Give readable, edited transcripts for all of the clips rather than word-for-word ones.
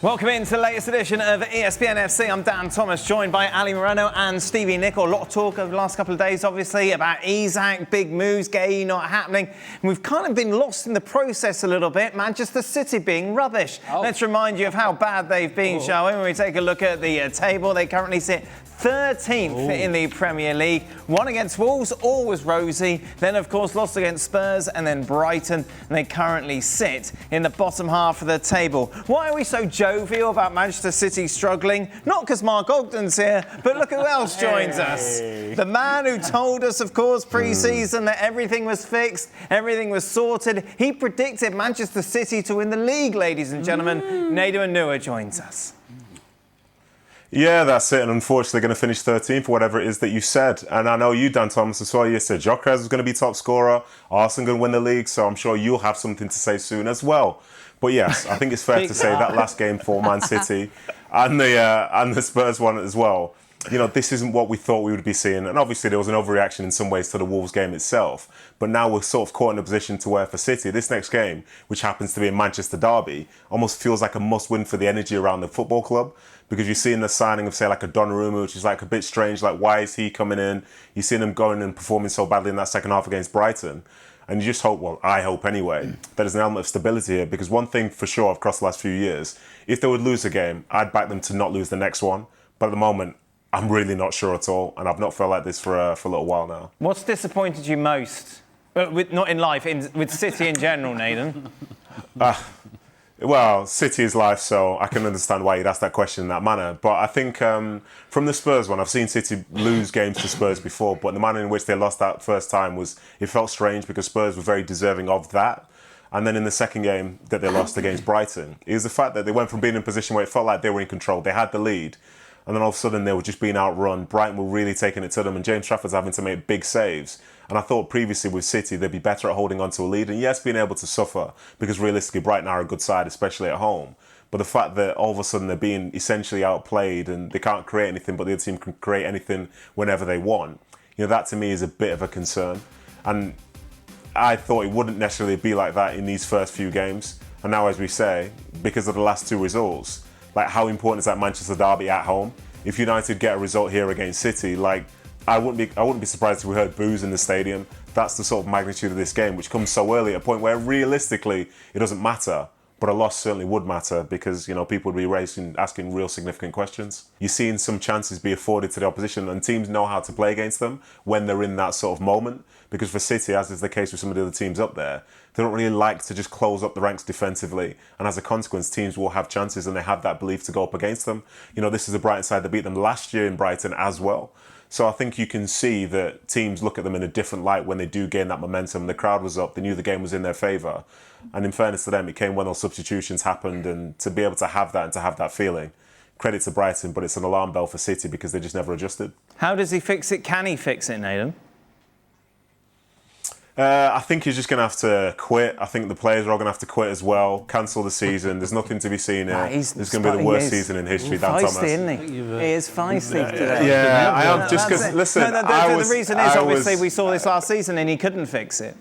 Welcome into the latest edition of ESPN FC. I'm Dan Thomas, joined by Ali Moreno and Stevie Nicol. A lot of talk over the last couple of days, obviously, about Isak, big moves, Gay not happening. And we've kind of been lost in the process a little bit. Manchester City being rubbish. Let's remind you of how bad they've been, shall we? When we take a look at the table, they currently sit 13th in the Premier League. Won against Wolves, all was rosy. Then, of course, lost against Spurs and then Brighton. And they currently sit in the bottom half of the table. Why are we so jovial about Manchester City struggling? Not because Mark Ogden's here, but look who else joins us. The man who told us, of course, pre-season that everything was fixed, everything was sorted. He predicted Manchester City to win the league, ladies and gentlemen. Nedum Onuoha joins us. Yeah, that's it. And unfortunately, going to finish 13th for whatever it is that you said. And I know you, Dan Thomas, as well. You said Gyökeres was going to be top scorer. Arsenal going to win the league. So I'm sure you'll have something to say soon as well. But yes, I think it's fair to say that last game for Man City and the Spurs one as well. You know, this isn't what we thought we would be seeing. And obviously, there was an overreaction in some ways to the Wolves game itself. But now we're sort of caught in a position to where for City, this next game, which happens to be a Manchester derby, almost feels like a must-win for the energy around the football club. Because you're seeing the signing of, say, like a Donnarumma, which is like a bit strange. Like, why is he coming in? You're seeing him going and performing so badly in that second half against Brighton. And you just hope, well, I hope anyway, that there's an element of stability here. Because one thing for sure across the last few years, if they would lose a game, I'd back them to not lose the next one. But at the moment, I'm really not sure at all. And I've not felt like this for a little while now. What's disappointed you most? Not in life, with City in general, Nedum. Well, City is life, so I can understand why you'd ask that question in that manner. But I think from the Spurs one, I've seen City lose games to Spurs before, but the manner in which they lost that first time it felt strange because Spurs were very deserving of that. And then in the second game that they lost against Brighton, it was the fact that they went from being in a position where it felt like they were in control, they had the lead, and then all of a sudden they were just being outrun. Brighton were really taking it to them, and James Trafford's having to make big saves. And I thought previously with City, they'd be better at holding on to a lead. And yes, being able to suffer, because realistically, Brighton are a good side, especially at home. But the fact that all of a sudden they're being essentially outplayed and they can't create anything, but the other team can create anything whenever they want, you know, that to me is a bit of a concern. And I thought it wouldn't necessarily be like that in these first few games. And now, as we say, because of the last two results, like how important is that Manchester derby at home? If United get a result here against City, like, I wouldn't be surprised if we heard boos in the stadium. That's the sort of magnitude of this game, which comes so early at a point where realistically it doesn't matter. But a loss certainly would matter because, you know, people would be asking real significant questions. You're seeing some chances be afforded to the opposition, and teams know how to play against them when they're in that sort of moment. Because for City, as is the case with some of the other teams up there, they don't really like to just close up the ranks defensively. And as a consequence, teams will have chances and they have that belief to go up against them. You know, this is the Brighton side that beat them last year in Brighton as well. So I think you can see that teams look at them in a different light when they do gain that momentum. The crowd was up, they knew the game was in their favour. And in fairness to them, it came when those substitutions happened, and to be able to have that and to have that feeling, credit to Brighton, but it's an alarm bell for City because they just never adjusted. How does he fix it? Can he fix it, Nedum? I think he's just going to have to quit. I think the players are all going to have to quit as well, cancel the season. There's nothing to be seen here. It's going to be the worst season in history, Dan Thomas. Isn't he? He is feisty today. Yeah, I am. Just because, listen, the reason is obviously we saw this last season and he couldn't fix it.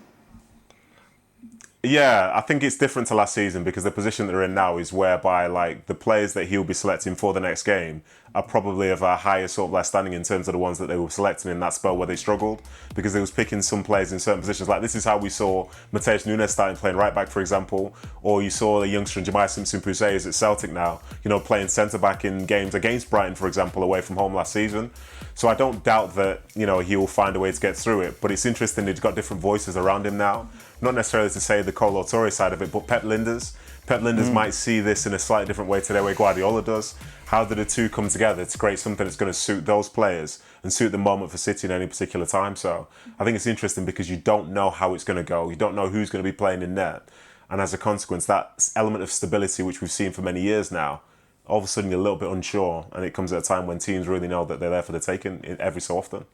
Yeah, I think it's different to last season because the position that they're in now is whereby like the players that he'll be selecting for the next game are probably of a higher sort of less standing in terms of the ones that they were selecting in that spell where they struggled, because they was picking some players in certain positions. Like this is how we saw Matheus Nunes starting playing right back, for example, or you saw the youngster in Jemai Simpson-Poussey is at Celtic now, you know, playing centre back in games against Brighton, for example, away from home last season. So I don't doubt that, you know, he will find a way to get through it. But it's interesting he's got different voices around him now. Not necessarily to say the Colo Torre side of it, but Pep Lijnders. Pep Lijnders might see this in a slightly different way to the way Guardiola does. How do the two come together to create something that's going to suit those players and suit the moment for City in any particular time? So I think it's interesting because you don't know how it's going to go. You don't know who's going to be playing in net. And as a consequence, that element of stability, which we've seen for many years now, all of a sudden you're a little bit unsure. And it comes at a time when teams really know that they're there for the taking every so often.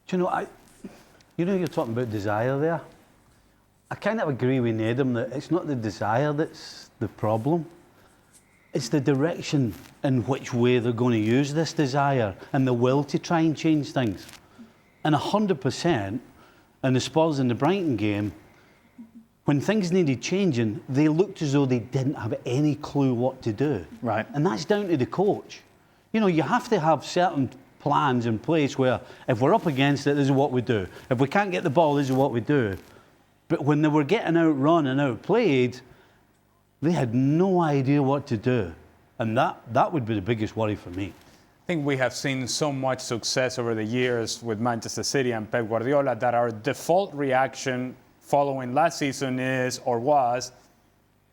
Do you know, you're talking about desire there. I kind of agree with Nedum that it's not the desire that's the problem. It's the direction in which way they're going to use this desire and the will to try and change things. And 100% in the Spurs and the Brighton game, when things needed changing, they looked as though they didn't have any clue what to do. Right. And that's down to the coach. You know, you have to have certain plans in place where if we're up against it, this is what we do. If we can't get the ball, this is what we do. But when they were getting outrun and outplayed, they had no idea what to do. And that would be the biggest worry for me. I think we have seen so much success over the years with Manchester City and Pep Guardiola that our default reaction following last season is, or was,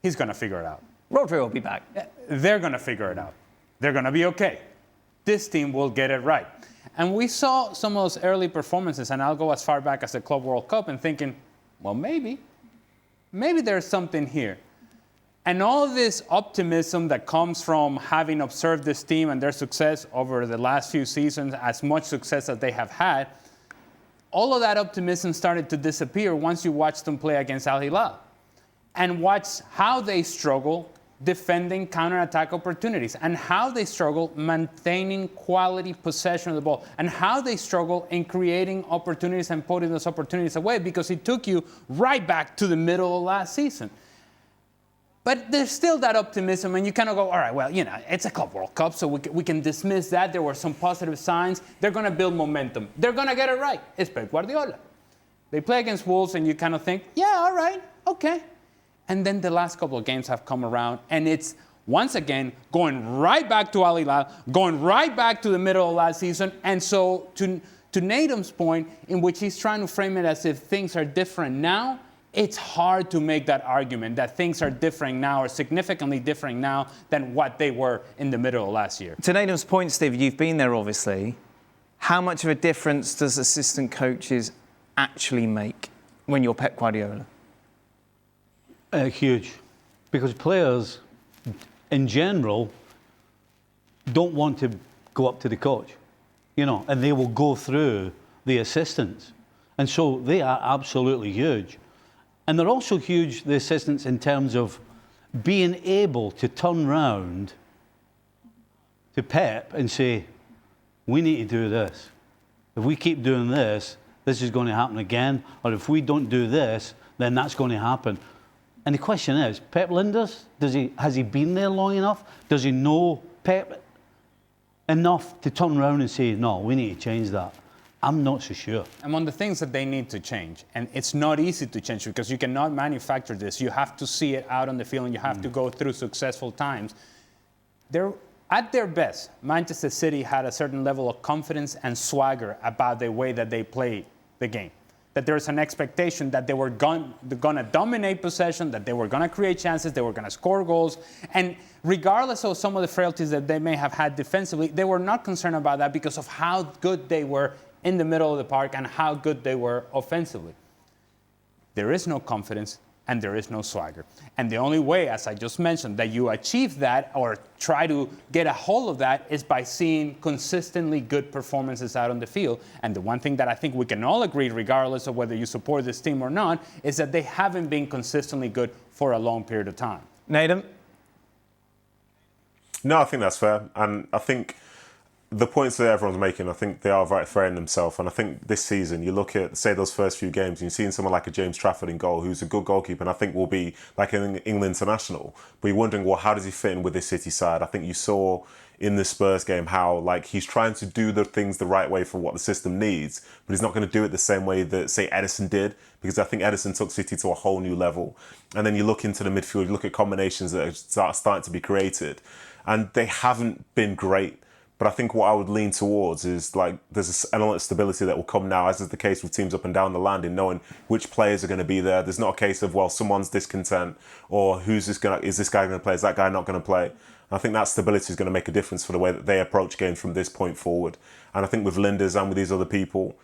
he's going to figure it out. Rodri will be back. They're going to figure it out. They're going to be okay. This team will get it right. And we saw some of those early performances, and I'll go as far back as the Club World Cup and thinking, well, maybe there's something here. And all this optimism that comes from having observed this team and their success over the last few seasons, as much success as they have had, all of that optimism started to disappear once you watch them play against Al Hilal and watch how they struggle defending counter-attack opportunities and how they struggle maintaining quality possession of the ball and how they struggle in creating opportunities and putting those opportunities away, because it took you right back to the middle of last season. But there's still that optimism, and you kind of go, all right, well, you know, it's a Club World Cup, so we can dismiss that. There were some positive signs. They're going to build momentum. They're going to get it right. It's Pep Guardiola. They play against Wolves, and you kind of think, yeah, all right, okay. And then the last couple of games have come around, and it's, once again, going right back to Al Hilal, going right back to the middle of last season. And so to Nedum's point, in which he's trying to frame it as if things are different now, it's hard to make that argument that things are different now or significantly different now than what they were in the middle of last year. To Nedum's point, Steve, you've been there obviously. How much of a difference does assistant coaches actually make when you're Pep Guardiola? Huge. Because players, in general, don't want to go up to the coach, you know, and they will go through the assistants. And so they are absolutely huge. And they're also huge, the assistants, in terms of being able to turn round to Pep and say, we need to do this. If we keep doing this, this is going to happen again. Or if we don't do this, then that's going to happen. And the question is, Pep Lijnders, has he been there long enough? Does he know Pep enough to turn around and say, no, we need to change that? I'm not so sure. Among the things that they need to change, and it's not easy to change because you cannot manufacture this. You have to see it out on the field and you have to go through successful times. They're at their best. Manchester City had a certain level of confidence and swagger about the way that they played the game. That there's an expectation that they were going to dominate possession, that they were going to create chances, they were going to score goals. And regardless of some of the frailties that they may have had defensively, they were not concerned about that because of how good they were in the middle of the park and how good they were offensively. There is no confidence and there is no swagger. And the only way, as I just mentioned, that you achieve that or try to get a hold of that is by seeing consistently good performances out on the field. And the one thing that I think we can all agree, regardless of whether you support this team or not, is that they haven't been consistently good for a long period of time. Nedum? No, I think that's fair. And I think the points that everyone's making, I think they are right fair in themselves. And I think this season, you look at, say, those first few games, and you're seeing someone like a James Trafford in goal, who's a good goalkeeper, and I think will be like an England international. But you're wondering, well, how does he fit in with this City side? I think you saw in the Spurs game how, like, he's trying to do the things the right way for what the system needs, but he's not going to do it the same way that, say, Edison did, because I think Edison took City to a whole new level. And then you look into the midfield, you look at combinations that are starting to be created, and they haven't been great. But I think what I would lean towards is, like, there's an element of stability that will come now, as is the case with teams up and down the land, in knowing which players are going to be there. There's not a case of, well, someone's discontent, or is this guy going to play? Is that guy not going to play? I think that stability is going to make a difference for the way that they approach games from this point forward. And I think with Lijnders and with these other people,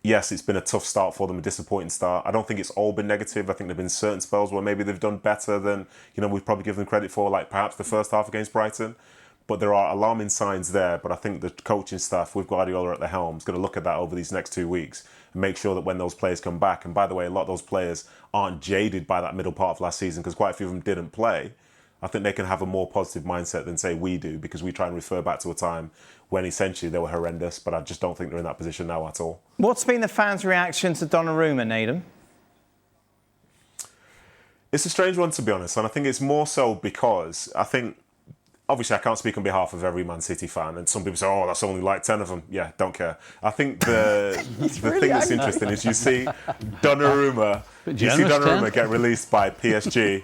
yes, it's been a tough start for them, a disappointing start. I don't think it's all been negative. I think there have been certain spells where maybe they've done better than, you know, we've probably given them credit for, like perhaps the first half against Brighton. But there are alarming signs there. But I think the coaching staff with Guardiola at the helm is going to look at that over these next 2 weeks and make sure that when those players come back, and by the way, a lot of those players aren't jaded by that middle part of last season because quite a few of them didn't play. I think they can have a more positive mindset than, say, we do, because we try and refer back to a time when essentially they were horrendous, but I just don't think they're in that position now at all. What's been the fans' reaction to Donnarumma, Nedum? It's a strange one, to be honest, and I think it's more so because I think, obviously, I can't speak on behalf of every Man City fan, and some people say, "Oh, that's only like 10 of them." Yeah, don't care. I think the thing that's interesting is you see Donnarumma, get released by PSG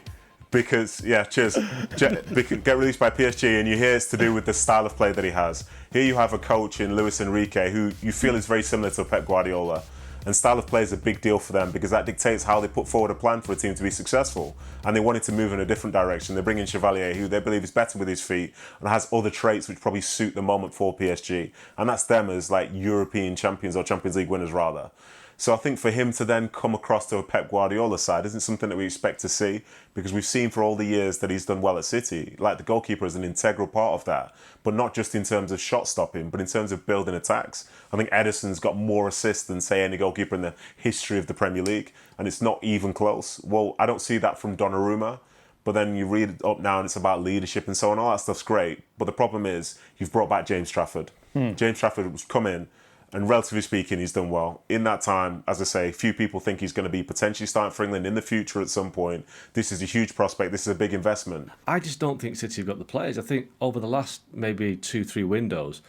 because, get released by PSG, and you hear it's to do with the style of play that he has. Here you have a coach in Luis Enrique who you feel is very similar to Pep Guardiola. And style of play is a big deal for them because that dictates how they put forward a plan for a team to be successful. And they wanted to move in a different direction. They bring in Chevalier, who they believe is better with his feet and has other traits which probably suit the moment for PSG. And that's them as like European champions or Champions League winners rather. So I think for him to then come across to a Pep Guardiola side isn't something that we expect to see because we've seen for all the years that he's done well at City, like the goalkeeper is an integral part of that, but not just in terms of shot stopping, but in terms of building attacks. I think Ederson's got more assists than, say, any goalkeeper in the history of the Premier League, and it's not even close. Well, I don't see that from Donnarumma, but then you read it up now and it's about leadership and so on. All that stuff's great, but the problem is you've brought back James Trafford. James Trafford was come in, and relatively speaking, he's done well. In that time, as I say, few people think he's going to be potentially starting for England in the future at some point. This is a huge prospect. This is a big investment. I just don't think City have got the players. I think over the last maybe 2-3 windows,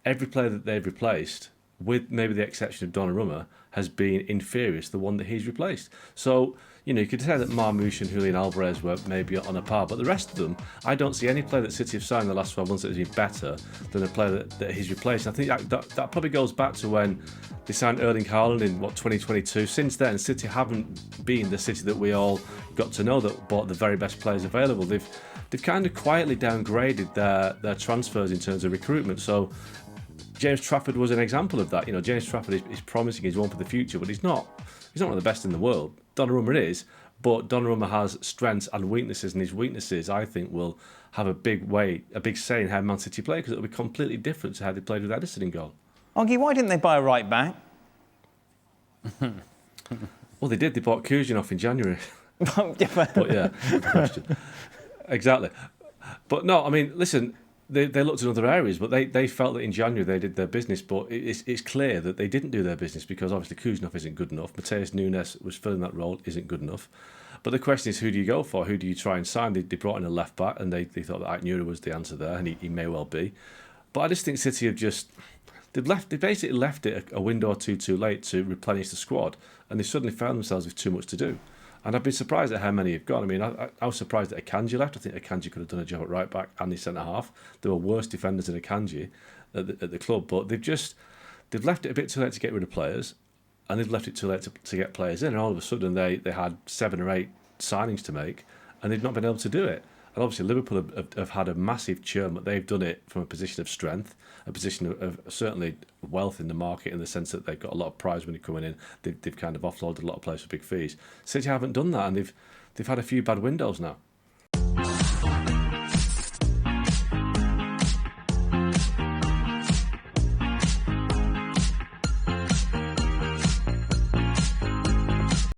every player that they've replaced, with maybe the exception of Donnarumma, has been inferior to the one that he's replaced. So, you could say that Marmoush and Julian Alvarez were maybe on a par, but the rest of them, I don't see any player that City have signed in the last 12 months that has been better than a player that he's replaced. I think that probably goes back to when they signed Erling Haaland in, 2022. Since then, City haven't been the City that we all got to know that bought the very best players available. They've kind of quietly downgraded their transfers in terms of recruitment. So James Trafford was an example of that. James Trafford is promising, he's one for the future, but he's not one of the best in the world. Donnarumma is, but Donnarumma has strengths and weaknesses, and his weaknesses, I think, will have a big say in how Man City play because it'll be completely different to how they played with Ederson in goal. Oggy, why didn't they buy a right back? Well, they did. They bought Kuzhinov in January. But yeah, good question. Exactly. But no, I mean, listen, they looked at other areas, but they felt that in January they did their business, but it's clear that they didn't do their business because obviously Kuzhinov isn't good enough. Mateus Nunes was filling that role, isn't good enough. But the question is, who do you go for? Who do you try and sign? They brought in a left back, and they thought that Aït-Nouri was the answer there, and he may well be. But I just think City have they basically left it a window or two too late to replenish the squad, and they suddenly found themselves with too much to do. And I've been surprised at how many have gone. I mean, I was surprised that Akanji left. I think Akanji could have done a job at right back and the centre half. There were worse defenders than Akanji at the club, but they've left it a bit too late to get rid of players, and they've left it too late to get players in. And all of a sudden, they had 7 or 8 signings to make, and they've not been able to do it. And obviously, Liverpool have had a massive churn, but they've done it from a position of strength, a position of certainly wealth in the market in the sense that they've got a lot of prize money coming in. They've kind of offloaded a lot of players for big fees. City haven't done that, and they've had a few bad windows now.